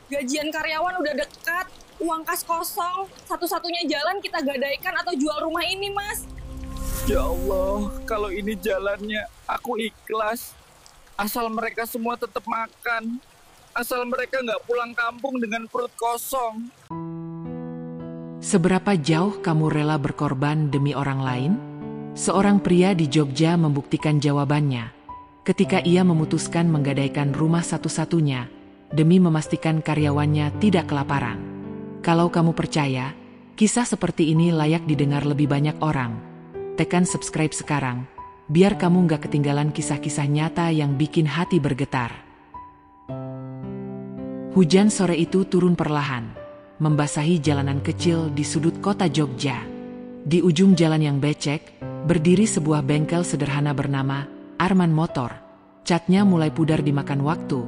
Gajian karyawan udah dekat, uang kas kosong, satu-satunya jalan kita gadaikan atau jual rumah ini, Mas. Ya Allah, kalau ini jalannya, aku ikhlas. Asal mereka semua tetap makan. Asal mereka nggak pulang kampung dengan perut kosong. Seberapa jauh kamu rela berkorban demi orang lain? Seorang pria di Jogja membuktikan jawabannya ketika ia memutuskan menggadaikan rumah satu-satunya demi memastikan karyawannya tidak kelaparan. Kalau kamu percaya, kisah seperti ini layak didengar lebih banyak orang. Tekan subscribe sekarang, biar kamu nggak ketinggalan kisah-kisah nyata yang bikin hati bergetar. Hujan sore itu turun perlahan, membasahi jalanan kecil di sudut kota Jogja. Di ujung jalan yang becek, berdiri sebuah bengkel sederhana bernama Arman Motor. Catnya mulai pudar dimakan waktu,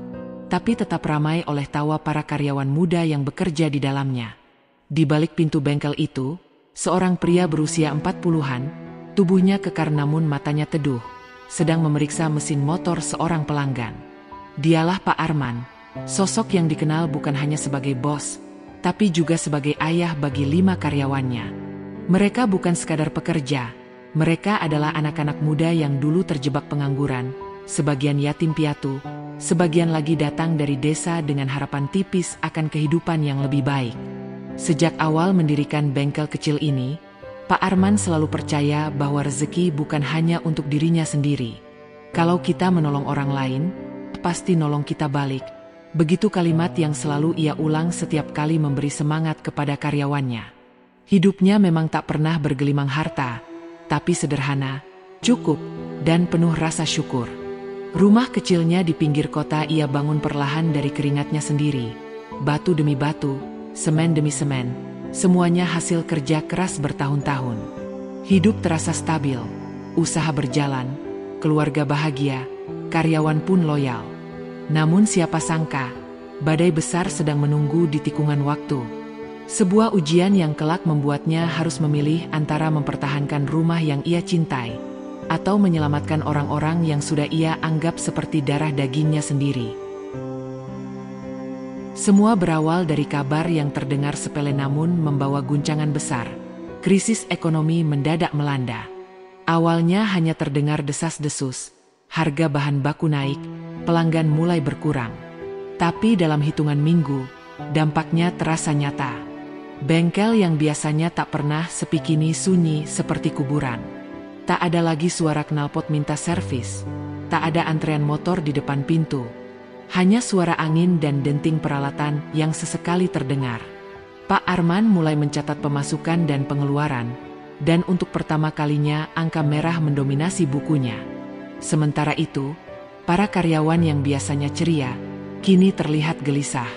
tapi tetap ramai oleh tawa para karyawan muda yang bekerja di dalamnya. Di balik pintu bengkel itu, seorang pria berusia 40-an, tubuhnya kekar namun matanya teduh, sedang memeriksa mesin motor seorang pelanggan. Dialah Pak Arman, sosok yang dikenal bukan hanya sebagai bos, tapi juga sebagai ayah bagi 5 karyawannya. Mereka bukan sekadar pekerja, mereka adalah anak-anak muda yang dulu terjebak pengangguran, sebagian yatim piatu, sebagian lagi datang dari desa dengan harapan tipis akan kehidupan yang lebih baik. Sejak awal mendirikan bengkel kecil ini, Pak Arman selalu percaya bahwa rezeki bukan hanya untuk dirinya sendiri. Kalau kita menolong orang lain, pasti nolong kita balik. Begitu kalimat yang selalu ia ulang setiap kali memberi semangat kepada karyawannya. Hidupnya memang tak pernah bergelimang harta, tapi sederhana, cukup, dan penuh rasa syukur. Rumah kecilnya di pinggir kota ia bangun perlahan dari keringatnya sendiri. Batu demi batu, semen demi semen, semuanya hasil kerja keras bertahun-tahun. Hidup terasa stabil, usaha berjalan, keluarga bahagia, karyawan pun loyal. Namun siapa sangka, badai besar sedang menunggu di tikungan waktu. Sebuah ujian yang kelak membuatnya harus memilih antara mempertahankan rumah yang ia cintai, atau menyelamatkan orang-orang yang sudah ia anggap seperti darah dagingnya sendiri. Semua berawal dari kabar yang terdengar sepele namun membawa guncangan besar. Krisis ekonomi mendadak melanda. Awalnya hanya terdengar desas-desus, harga bahan baku naik, pelanggan mulai berkurang. Tapi dalam hitungan minggu, dampaknya terasa nyata. Bengkel yang biasanya tak pernah sepi kini sunyi seperti kuburan. Tak ada lagi suara knalpot minta servis. Tak ada antrean motor di depan pintu. Hanya suara angin dan denting peralatan yang sesekali terdengar. Pak Arman mulai mencatat pemasukan dan pengeluaran, dan untuk pertama kalinya angka merah mendominasi bukunya. Sementara itu, para karyawan yang biasanya ceria, kini terlihat gelisah.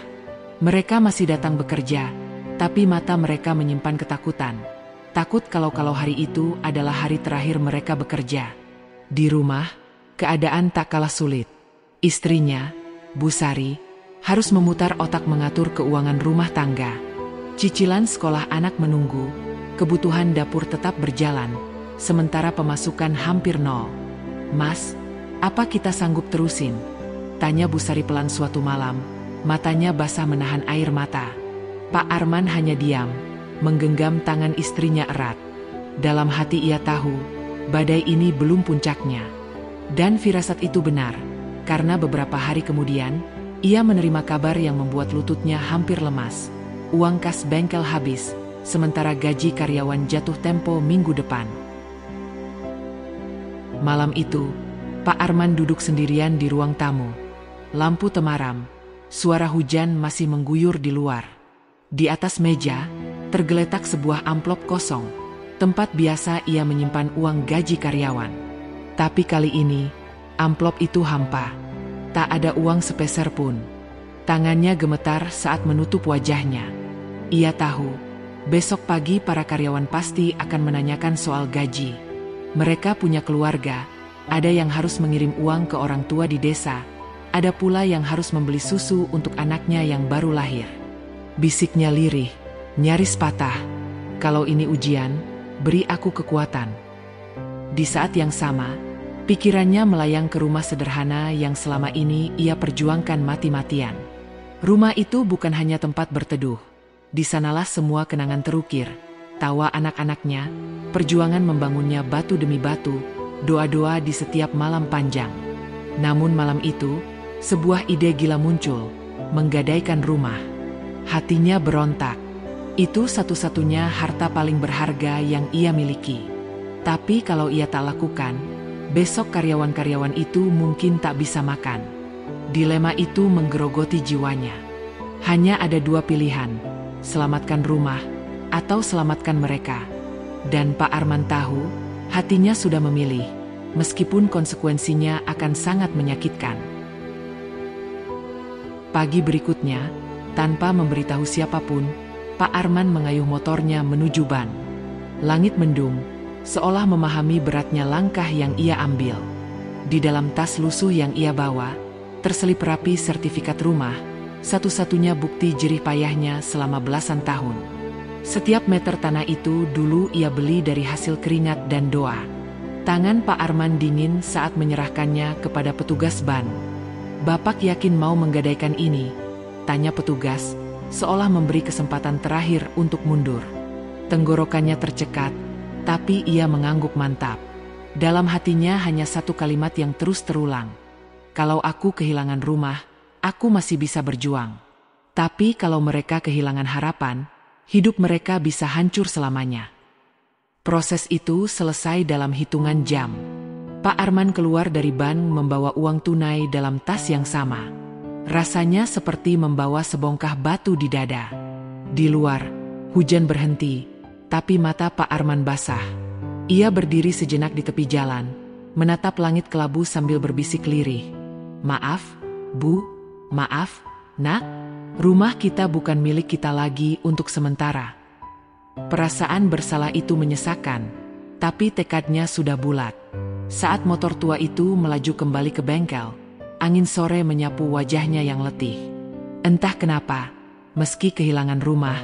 Mereka masih datang bekerja, tapi mata mereka menyimpan ketakutan. Takut kalau hari itu adalah hari terakhir mereka bekerja. Di rumah, keadaan tak kalah sulit. Istrinya, Bu Sari, harus memutar otak mengatur keuangan rumah tangga. Cicilan sekolah anak menunggu, kebutuhan dapur tetap berjalan, sementara pemasukan hampir nol. "Mas, apa kita sanggup terusin?" tanya Bu Sari pelan suatu malam, matanya basah menahan air mata. Pak Arman hanya diam, menggenggam tangan istrinya erat. Dalam hati ia tahu, badai ini belum puncaknya. Dan firasat itu benar, karena beberapa hari kemudian, ia menerima kabar yang membuat lututnya hampir lemas. Uang kas bengkel habis, sementara gaji karyawan jatuh tempo minggu depan. Malam itu, Pak Arman duduk sendirian di ruang tamu. Lampu temaram, suara hujan masih mengguyur di luar. Di atas meja, tergeletak sebuah amplop kosong, tempat biasa ia menyimpan uang gaji karyawan. Tapi kali ini, amplop itu hampa. Tak ada uang sepeser pun. Tangannya gemetar saat menutup wajahnya. Ia tahu, besok pagi para karyawan pasti akan menanyakan soal gaji. Mereka punya keluarga, ada yang harus mengirim uang ke orang tua di desa, ada pula yang harus membeli susu untuk anaknya yang baru lahir. Bisiknya lirih, nyaris patah. "Kalau ini ujian, beri aku kekuatan." Di saat yang sama, pikirannya melayang ke rumah sederhana yang selama ini ia perjuangkan mati-matian. Rumah itu bukan hanya tempat berteduh. Di sanalah semua kenangan terukir, tawa anak-anaknya, perjuangan membangunnya batu demi batu, doa-doa di setiap malam panjang. Namun malam itu, sebuah ide gila muncul, menggadaikan rumah. Hatinya berontak. Itu satu-satunya harta paling berharga yang ia miliki. Tapi kalau ia tak lakukan, besok karyawan-karyawan itu mungkin tak bisa makan. Dilema itu menggerogoti jiwanya. Hanya ada dua pilihan, selamatkan rumah atau selamatkan mereka. Dan Pak Arman tahu, hatinya sudah memilih, meskipun konsekuensinya akan sangat menyakitkan. Pagi berikutnya, tanpa memberitahu siapapun, Pak Arman mengayuh motornya menuju ban. Langit mendung, seolah memahami beratnya langkah yang ia ambil. Di dalam tas lusuh yang ia bawa, terselip rapi sertifikat rumah, satu-satunya bukti jerih payahnya selama belasan tahun. Setiap meter tanah itu dulu ia beli dari hasil keringat dan doa. Tangan Pak Arman dingin saat menyerahkannya kepada petugas ban. "Bapak yakin mau menggadaikan ini?" tanya petugas, seolah memberi kesempatan terakhir untuk mundur. Tenggorokannya tercekat, tapi ia mengangguk mantap. Dalam hatinya hanya satu kalimat yang terus terulang. Kalau aku kehilangan rumah, aku masih bisa berjuang. Tapi kalau mereka kehilangan harapan, hidup mereka bisa hancur selamanya. Proses itu selesai dalam hitungan jam. Pak Arman keluar dari ban membawa uang tunai dalam tas yang sama. Rasanya seperti membawa sebongkah batu di dada. Di luar, hujan berhenti, tapi mata Pak Arman basah. Ia berdiri sejenak di tepi jalan, menatap langit kelabu sambil berbisik lirih. "Maaf, Bu, maaf, Nak, rumah kita bukan milik kita lagi untuk sementara." Perasaan bersalah itu menyesakan, tapi tekadnya sudah bulat. Saat motor tua itu melaju kembali ke bengkel, angin sore menyapu wajahnya yang letih. Entah kenapa, meski kehilangan rumah,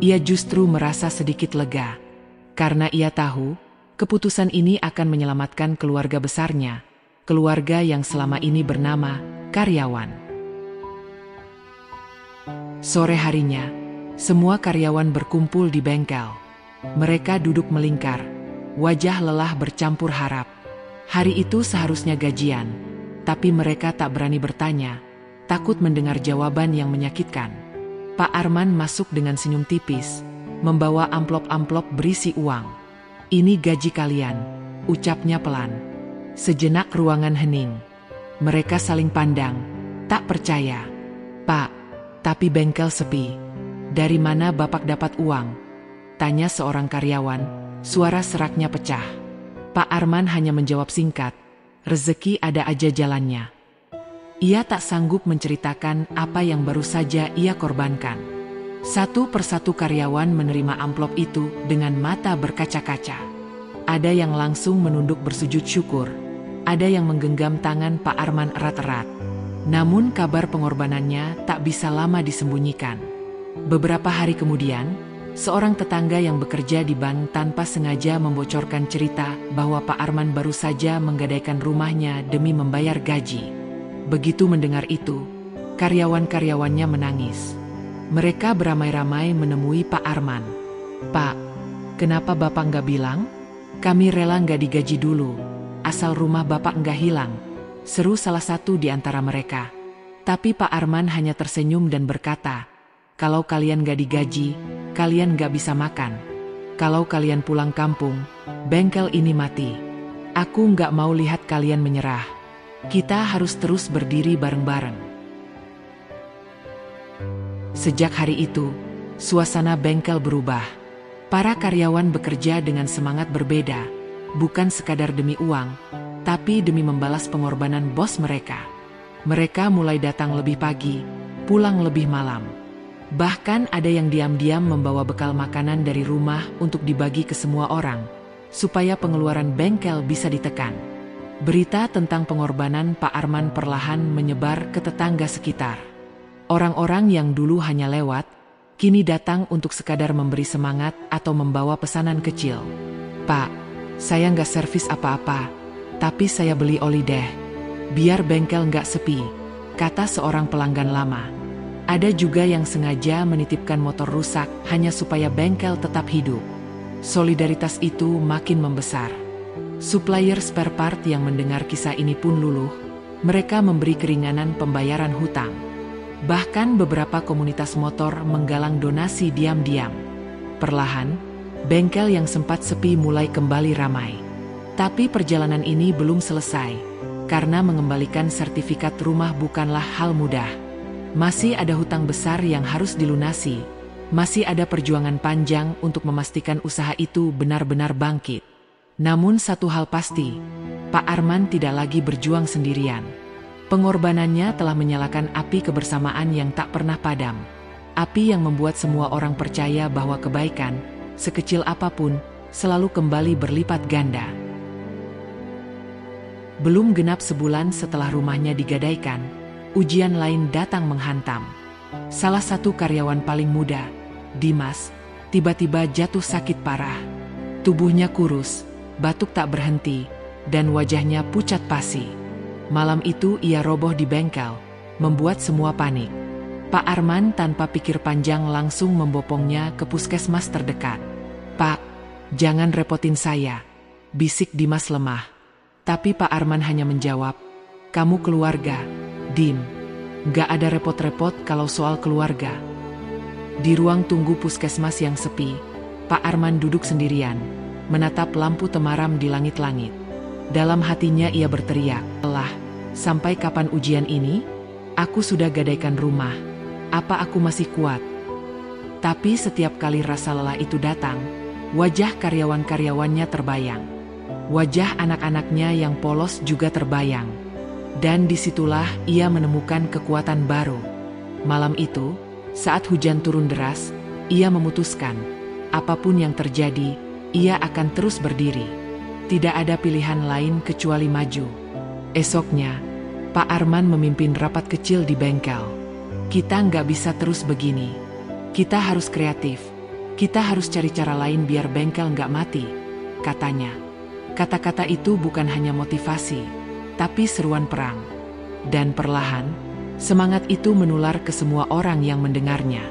ia justru merasa sedikit lega. Karena ia tahu, keputusan ini akan menyelamatkan keluarga besarnya, keluarga yang selama ini bernama karyawan. Sore harinya, semua karyawan berkumpul di bengkel. Mereka duduk melingkar, wajah lelah bercampur harap. Hari itu seharusnya gajian, tapi mereka tak berani bertanya, takut mendengar jawaban yang menyakitkan. Pak Arman masuk dengan senyum tipis, membawa amplop-amplop berisi uang. "Ini gaji kalian," ucapnya pelan. Sejenak ruangan hening. Mereka saling pandang, tak percaya. "Pak, tapi bengkel sepi. Dari mana Bapak dapat uang?" tanya seorang karyawan, suara seraknya pecah. Pak Arman hanya menjawab singkat, "Rezeki ada aja jalannya." Ia tak sanggup menceritakan apa yang baru saja ia korbankan. Satu persatu karyawan menerima amplop itu dengan mata berkaca-kaca. Ada yang langsung menunduk bersujud syukur. Ada yang menggenggam tangan Pak Arman erat-erat. Namun kabar pengorbanannya tak bisa lama disembunyikan. Beberapa hari kemudian, seorang tetangga yang bekerja di bank tanpa sengaja membocorkan cerita bahwa Pak Arman baru saja menggadaikan rumahnya demi membayar gaji. Begitu mendengar itu, karyawan-karyawannya menangis. Mereka beramai-ramai menemui Pak Arman. "Pak, kenapa Bapak nggak bilang? Kami rela nggak digaji dulu, asal rumah Bapak nggak hilang," seru salah satu di antara mereka. Tapi Pak Arman hanya tersenyum dan berkata, "Kalau kalian nggak digaji, kalian nggak bisa makan. Kalau kalian pulang kampung, bengkel ini mati. Aku nggak mau lihat kalian menyerah. Kita harus terus berdiri bareng-bareng." Sejak hari itu, suasana bengkel berubah. Para karyawan bekerja dengan semangat berbeda, bukan sekadar demi uang, tapi demi membalas pengorbanan bos mereka. Mereka mulai datang lebih pagi, pulang lebih malam. Bahkan ada yang diam-diam membawa bekal makanan dari rumah untuk dibagi ke semua orang, supaya pengeluaran bengkel bisa ditekan. Berita tentang pengorbanan Pak Arman perlahan menyebar ke tetangga sekitar. Orang-orang yang dulu hanya lewat, kini datang untuk sekadar memberi semangat atau membawa pesanan kecil. "Pak, saya nggak servis apa-apa, tapi saya beli oli deh, biar bengkel nggak sepi," kata seorang pelanggan lama. Ada juga yang sengaja menitipkan motor rusak hanya supaya bengkel tetap hidup. Solidaritas itu makin membesar. Supplier spare part yang mendengar kisah ini pun luluh. Mereka memberi keringanan pembayaran hutang. Bahkan beberapa komunitas motor menggalang donasi diam-diam. Perlahan, bengkel yang sempat sepi mulai kembali ramai. Tapi perjalanan ini belum selesai, karena mengembalikan sertifikat rumah bukanlah hal mudah. Masih ada hutang besar yang harus dilunasi. Masih ada perjuangan panjang untuk memastikan usaha itu benar-benar bangkit. Namun satu hal pasti, Pak Arman tidak lagi berjuang sendirian. Pengorbanannya telah menyalakan api kebersamaan yang tak pernah padam. Api yang membuat semua orang percaya bahwa kebaikan, sekecil apapun, selalu kembali berlipat ganda. Belum genap sebulan setelah rumahnya digadaikan, ujian lain datang menghantam. Salah satu karyawan paling muda, Dimas, tiba-tiba jatuh sakit parah. Tubuhnya kurus, batuk tak berhenti, dan wajahnya pucat pasi. Malam itu ia roboh di bengkel, membuat semua panik. Pak Arman tanpa pikir panjang langsung membopongnya ke puskesmas terdekat. "Pak, jangan repotin saya," bisik Dimas lemah. Tapi Pak Arman hanya menjawab, "Kamu keluarga, Dim. Gak ada repot-repot kalau soal keluarga." Di ruang tunggu puskesmas yang sepi, Pak Arman duduk sendirian, menatap lampu temaram di langit-langit. Dalam hatinya ia berteriak, "Lelah, sampai kapan ujian ini? Aku sudah gadaikan rumah. Apa aku masih kuat?" Tapi setiap kali rasa lelah itu datang, wajah karyawan-karyawannya terbayang. Wajah anak-anaknya yang polos juga terbayang. Dan disitulah ia menemukan kekuatan baru. Malam itu, saat hujan turun deras, ia memutuskan, apapun yang terjadi, ia akan terus berdiri. Tidak ada pilihan lain kecuali maju. Esoknya, Pak Arman memimpin rapat kecil di bengkel. "Kita nggak bisa terus begini. Kita harus kreatif. Kita harus cari cara lain biar bengkel nggak mati," katanya. Kata-kata itu bukan hanya motivasi, tapi seruan perang. Dan perlahan, semangat itu menular ke semua orang yang mendengarnya.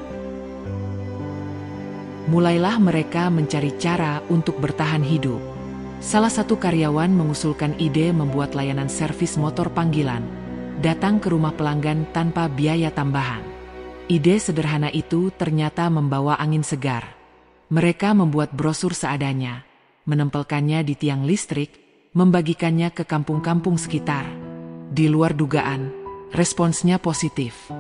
Mulailah mereka mencari cara untuk bertahan hidup. Salah satu karyawan mengusulkan ide membuat layanan servis motor panggilan, datang ke rumah pelanggan tanpa biaya tambahan. Ide sederhana itu ternyata membawa angin segar. Mereka membuat brosur seadanya, menempelkannya di tiang listrik, membagikannya ke kampung-kampung sekitar. Di luar dugaan, responsnya positif.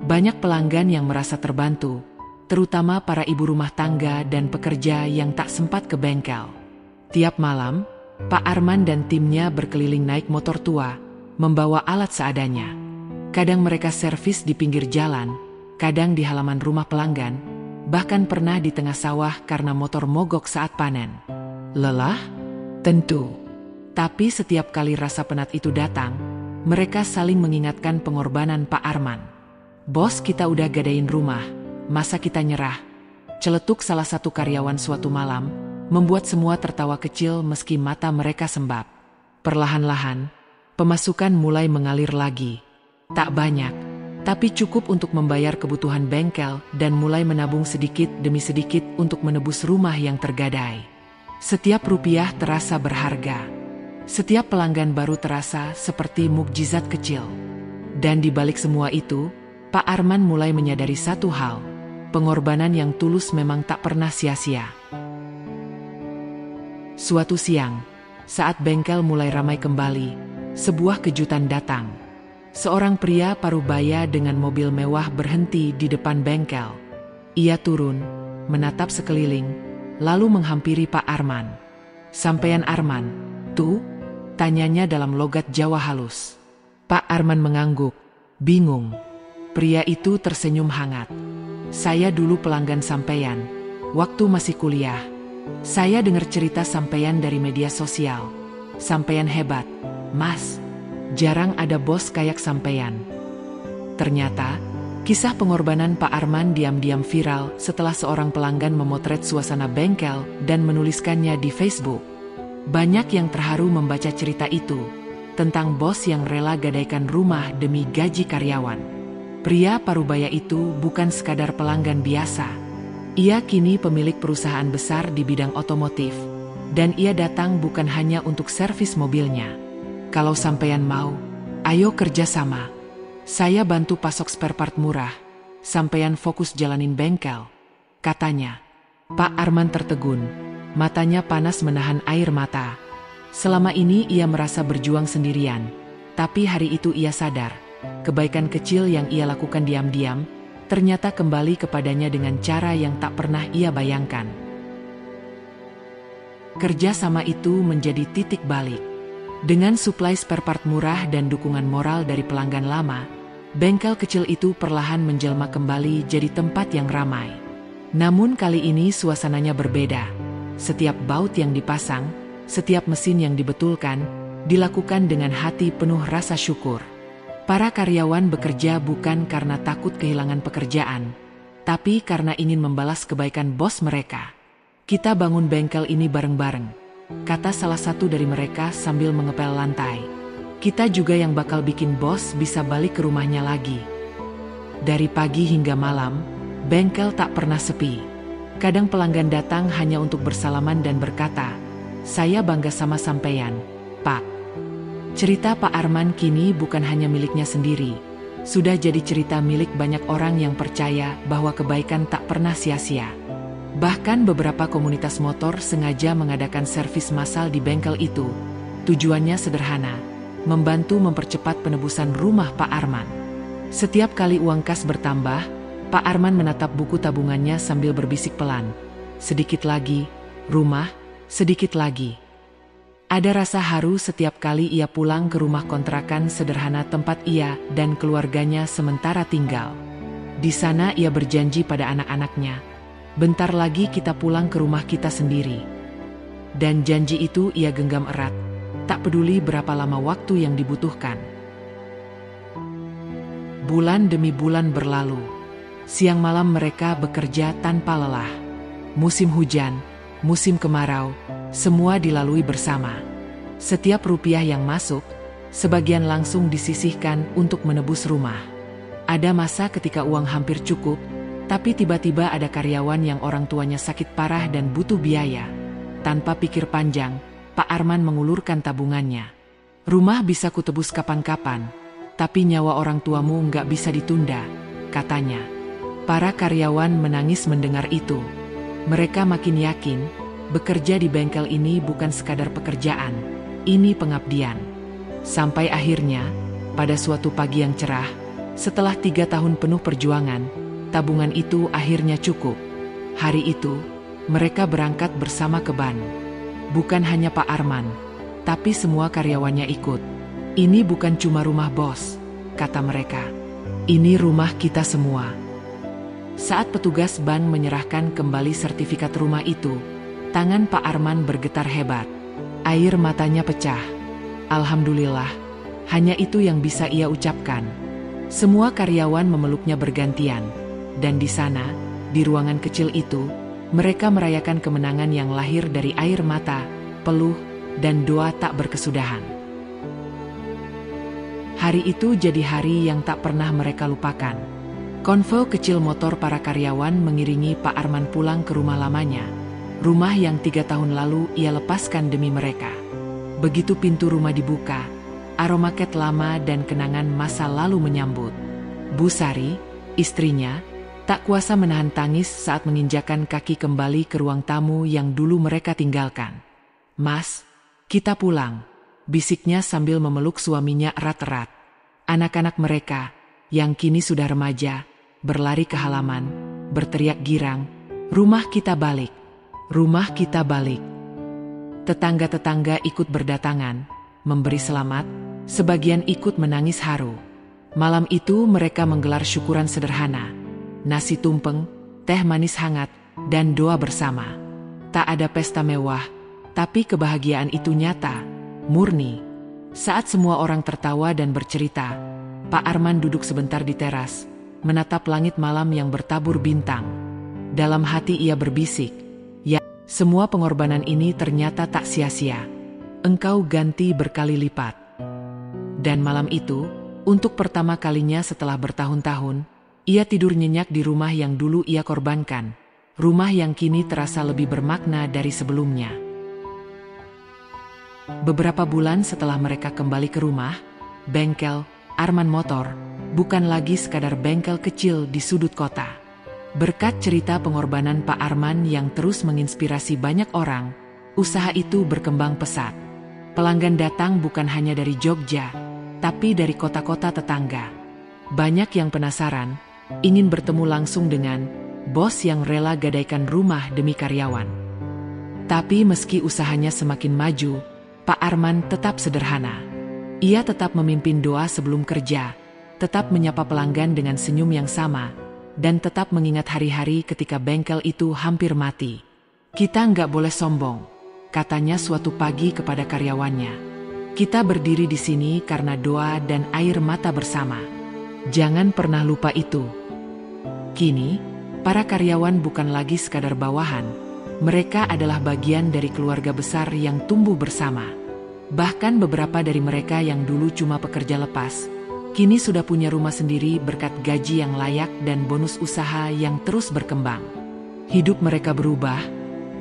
Banyak pelanggan yang merasa terbantu, terutama para ibu rumah tangga dan pekerja yang tak sempat ke bengkel. Tiap malam, Pak Arman dan timnya berkeliling naik motor tua, membawa alat seadanya. Kadang mereka servis di pinggir jalan, kadang di halaman rumah pelanggan, bahkan pernah di tengah sawah karena motor mogok saat panen. Lelah? Tentu. Tapi setiap kali rasa penat itu datang, mereka saling mengingatkan pengorbanan Pak Arman. "Bos, kita udah gadain rumah, masa kita nyerah?" Celetuk salah satu karyawan suatu malam, membuat semua tertawa kecil meski mata mereka sembab. Perlahan-lahan, pemasukan mulai mengalir lagi. Tak banyak, tapi cukup untuk membayar kebutuhan bengkel dan mulai menabung sedikit demi sedikit untuk menebus rumah yang tergadai. Setiap rupiah terasa berharga. Setiap pelanggan baru terasa seperti mukjizat kecil. Dan di balik semua itu, Pak Arman mulai menyadari satu hal, pengorbanan yang tulus memang tak pernah sia-sia. Suatu siang, saat bengkel mulai ramai kembali, sebuah kejutan datang. Seorang pria parubaya dengan mobil mewah berhenti di depan bengkel. Ia turun, menatap sekeliling, lalu menghampiri Pak Arman. "Sampean Arman, tuh?" tanyanya dalam logat Jawa halus. Pak Arman mengangguk, bingung. Pria itu tersenyum hangat. "Saya dulu pelanggan sampean, waktu masih kuliah. Saya dengar cerita sampean dari media sosial. Sampean hebat, Mas. Jarang ada bos kayak sampean." Ternyata, kisah pengorbanan Pak Arman diam-diam viral setelah seorang pelanggan memotret suasana bengkel dan menuliskannya di Facebook. Banyak yang terharu membaca cerita itu, tentang bos yang rela gadaikan rumah demi gaji karyawan. Pria parubaya itu bukan sekadar pelanggan biasa. Ia kini pemilik perusahaan besar di bidang otomotif. Dan ia datang bukan hanya untuk servis mobilnya. Kalau sampean mau, ayo kerja sama. Saya bantu pasok spare part murah. Sampean fokus jalanin bengkel, katanya. Pak Arman tertegun. Matanya panas menahan air mata. Selama ini ia merasa berjuang sendirian. Tapi hari itu ia sadar, kebaikan kecil yang ia lakukan diam-diam, ternyata kembali kepadanya dengan cara yang tak pernah ia bayangkan. Kerja sama itu menjadi titik balik. Dengan suplai spare part murah dan dukungan moral dari pelanggan lama, bengkel kecil itu perlahan menjelma kembali jadi tempat yang ramai. Namun kali ini suasananya berbeda. Setiap baut yang dipasang, setiap mesin yang dibetulkan, dilakukan dengan hati penuh rasa syukur. Para karyawan bekerja bukan karena takut kehilangan pekerjaan, tapi karena ingin membalas kebaikan bos mereka. Kita bangun bengkel ini bareng-bareng, kata salah satu dari mereka sambil mengepel lantai. Kita juga yang bakal bikin bos bisa balik ke rumahnya lagi. Dari pagi hingga malam, bengkel tak pernah sepi. Kadang pelanggan datang hanya untuk bersalaman dan berkata, "Saya bangga sama sampeyan, Pak." Cerita Pak Arman kini bukan hanya miliknya sendiri. Sudah jadi cerita milik banyak orang yang percaya bahwa kebaikan tak pernah sia-sia. Bahkan beberapa komunitas motor sengaja mengadakan servis massal di bengkel itu. Tujuannya sederhana, membantu mempercepat penebusan rumah Pak Arman. Setiap kali uang kas bertambah, Pak Arman menatap buku tabungannya sambil berbisik pelan. Sedikit lagi, rumah, sedikit lagi. Ada rasa haru setiap kali ia pulang ke rumah kontrakan sederhana tempat ia dan keluarganya sementara tinggal. Di sana ia berjanji pada anak-anaknya, "Bentar lagi kita pulang ke rumah kita sendiri." Dan janji itu ia genggam erat, tak peduli berapa lama waktu yang dibutuhkan. Bulan demi bulan berlalu. Siang malam mereka bekerja tanpa lelah. Musim hujan, musim kemarau, semua dilalui bersama. Setiap rupiah yang masuk, sebagian langsung disisihkan untuk menebus rumah. Ada masa ketika uang hampir cukup, tapi tiba-tiba ada karyawan yang orang tuanya sakit parah dan butuh biaya. Tanpa pikir panjang, Pak Arman mengulurkan tabungannya. "Rumah bisa kutebus kapan-kapan, tapi nyawa orang tuamu nggak bisa ditunda," katanya. Para karyawan menangis mendengar itu. Mereka makin yakin, bekerja di bengkel ini bukan sekadar pekerjaan, ini pengabdian. Sampai akhirnya, pada suatu pagi yang cerah, setelah 3 tahun penuh perjuangan, tabungan itu akhirnya cukup. Hari itu, mereka berangkat bersama ke Ban. Bukan hanya Pak Arman, tapi semua karyawannya ikut. "Ini bukan cuma rumah bos," kata mereka. "Ini rumah kita semua." Saat petugas Ban menyerahkan kembali sertifikat rumah itu, tangan Pak Arman bergetar hebat. Air matanya pecah. Alhamdulillah, hanya itu yang bisa ia ucapkan. Semua karyawan memeluknya bergantian. Dan di sana, di ruangan kecil itu, mereka merayakan kemenangan yang lahir dari air mata, peluh, dan doa tak berkesudahan. Hari itu jadi hari yang tak pernah mereka lupakan. Konvoi kecil motor para karyawan mengiringi Pak Arman pulang ke rumah lamanya. Rumah yang 3 tahun lalu ia lepaskan demi mereka. Begitu pintu rumah dibuka, aroma ket lama dan kenangan masa lalu menyambut. Bu Sari, istrinya, tak kuasa menahan tangis saat menginjakan kaki kembali ke ruang tamu yang dulu mereka tinggalkan. "Mas, kita pulang," bisiknya sambil memeluk suaminya erat-erat. Anak-anak mereka, yang kini sudah remaja, berlari ke halaman, berteriak girang, "Rumah kita balik! Rumah kita balik!" Tetangga-tetangga ikut berdatangan, memberi selamat, sebagian ikut menangis haru. Malam itu mereka menggelar syukuran sederhana, nasi tumpeng, teh manis hangat, dan doa bersama. Tak ada pesta mewah, tapi kebahagiaan itu nyata, murni. Saat semua orang tertawa dan bercerita, Pak Arman duduk sebentar di teras, menatap langit malam yang bertabur bintang. Dalam hati ia berbisik, "Ya, semua pengorbanan ini ternyata tak sia-sia. Engkau ganti berkali lipat." Dan malam itu, Untuk pertama kalinya setelah bertahun-tahun, ia tidur nyenyak di rumah yang dulu ia korbankan. Rumah yang kini terasa lebih bermakna dari sebelumnya. Beberapa bulan setelah mereka kembali ke rumah, bengkel Arman Motor bukan lagi sekadar bengkel kecil di sudut kota. Berkat cerita pengorbanan Pak Arman yang terus menginspirasi banyak orang, usaha itu berkembang pesat. Pelanggan datang bukan hanya dari Jogja, tapi dari kota-kota tetangga. Banyak yang penasaran, ingin bertemu langsung dengan bos yang rela gadaikan rumah demi karyawan. Tapi meski usahanya semakin maju, Pak Arman tetap sederhana. Ia tetap memimpin doa sebelum kerja, tetap menyapa pelanggan dengan senyum yang sama, dan tetap mengingat hari-hari ketika bengkel itu hampir mati. "Kita nggak boleh sombong," katanya suatu pagi kepada karyawannya. "Kita berdiri di sini karena doa dan air mata bersama. Jangan pernah lupa itu." Kini, para karyawan bukan lagi sekadar bawahan. Mereka adalah bagian dari keluarga besar yang tumbuh bersama. Bahkan beberapa dari mereka yang dulu cuma pekerja lepas, kini sudah punya rumah sendiri berkat gaji yang layak dan bonus usaha yang terus berkembang. Hidup mereka berubah,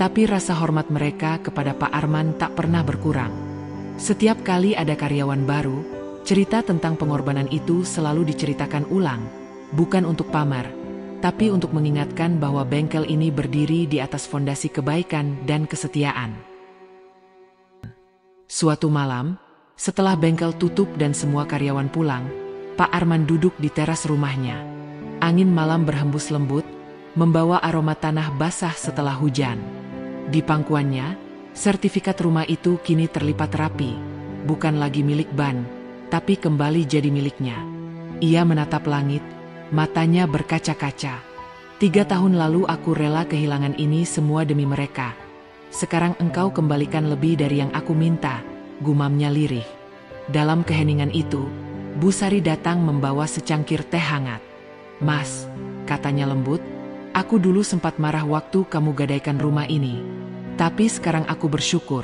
tapi rasa hormat mereka kepada Pak Arman tak pernah berkurang. Setiap kali ada karyawan baru, cerita tentang pengorbanan itu selalu diceritakan ulang, bukan untuk pamer, tapi untuk mengingatkan bahwa bengkel ini berdiri di atas fondasi kebaikan dan kesetiaan. Suatu malam, setelah bengkel tutup dan semua karyawan pulang, Pak Arman duduk di teras rumahnya. Angin malam berhembus lembut, membawa aroma tanah basah setelah hujan. Di pangkuannya, sertifikat rumah itu kini terlipat rapi, bukan lagi milik Ban, tapi kembali jadi miliknya. Ia menatap langit, matanya berkaca-kaca. 3 tahun lalu aku rela kehilangan ini semua demi mereka. Sekarang engkau kembalikan lebih dari yang aku minta, gumamnya lirih. Dalam keheningan itu, Bu Sari datang membawa secangkir teh hangat. "Mas," katanya lembut, "aku dulu sempat marah waktu kamu gadaikan rumah ini. Tapi sekarang aku bersyukur.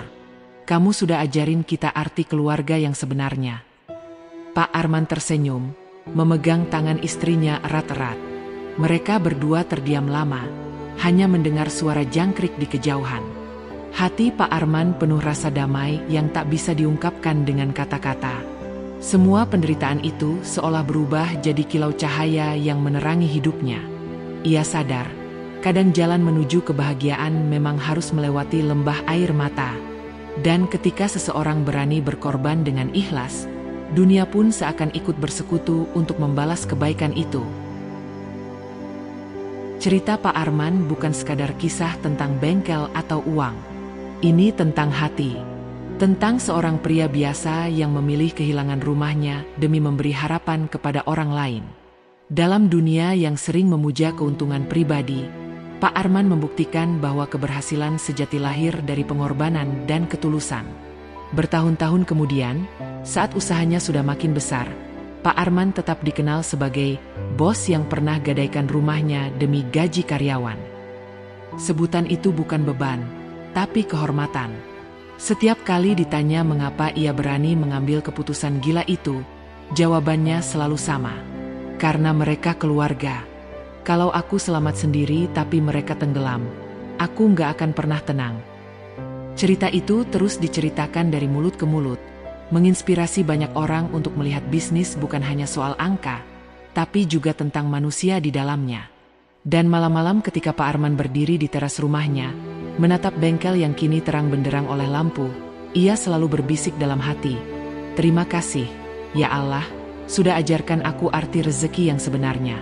Kamu sudah ajarin kita arti keluarga yang sebenarnya." Pak Arman tersenyum, memegang tangan istrinya erat-erat. Mereka berdua terdiam lama, hanya mendengar suara jangkrik di kejauhan. Hati Pak Arman penuh rasa damai yang tak bisa diungkapkan dengan kata-kata. Semua penderitaan itu seolah berubah jadi kilau cahaya yang menerangi hidupnya. Ia sadar, kadang jalan menuju kebahagiaan memang harus melewati lembah air mata. Dan ketika seseorang berani berkorban dengan ikhlas, dunia pun seakan ikut bersekutu untuk membalas kebaikan itu. Cerita Pak Arman bukan sekadar kisah tentang bengkel atau uang. Ini tentang hati, tentang seorang pria biasa yang memilih kehilangan rumahnya demi memberi harapan kepada orang lain. Dalam dunia yang sering memuja keuntungan pribadi, Pak Arman membuktikan bahwa keberhasilan sejati lahir dari pengorbanan dan ketulusan. Bertahun-tahun kemudian, saat usahanya sudah makin besar, Pak Arman tetap dikenal sebagai bos yang pernah gadaikan rumahnya demi gaji karyawan. Sebutan itu bukan beban, tapi kehormatan. Setiap kali ditanya mengapa ia berani mengambil keputusan gila itu, jawabannya selalu sama. Karena mereka keluarga. Kalau aku selamat sendiri tapi mereka tenggelam, aku nggak akan pernah tenang. Cerita itu terus diceritakan dari mulut ke mulut, menginspirasi banyak orang untuk melihat bisnis bukan hanya soal angka, tapi juga tentang manusia di dalamnya. Dan malam-malam ketika Pak Arman berdiri di teras rumahnya, menatap bengkel yang kini terang benderang oleh lampu, ia selalu berbisik dalam hati, "Terima kasih, ya Allah, sudah ajarkan aku arti rezeki yang sebenarnya."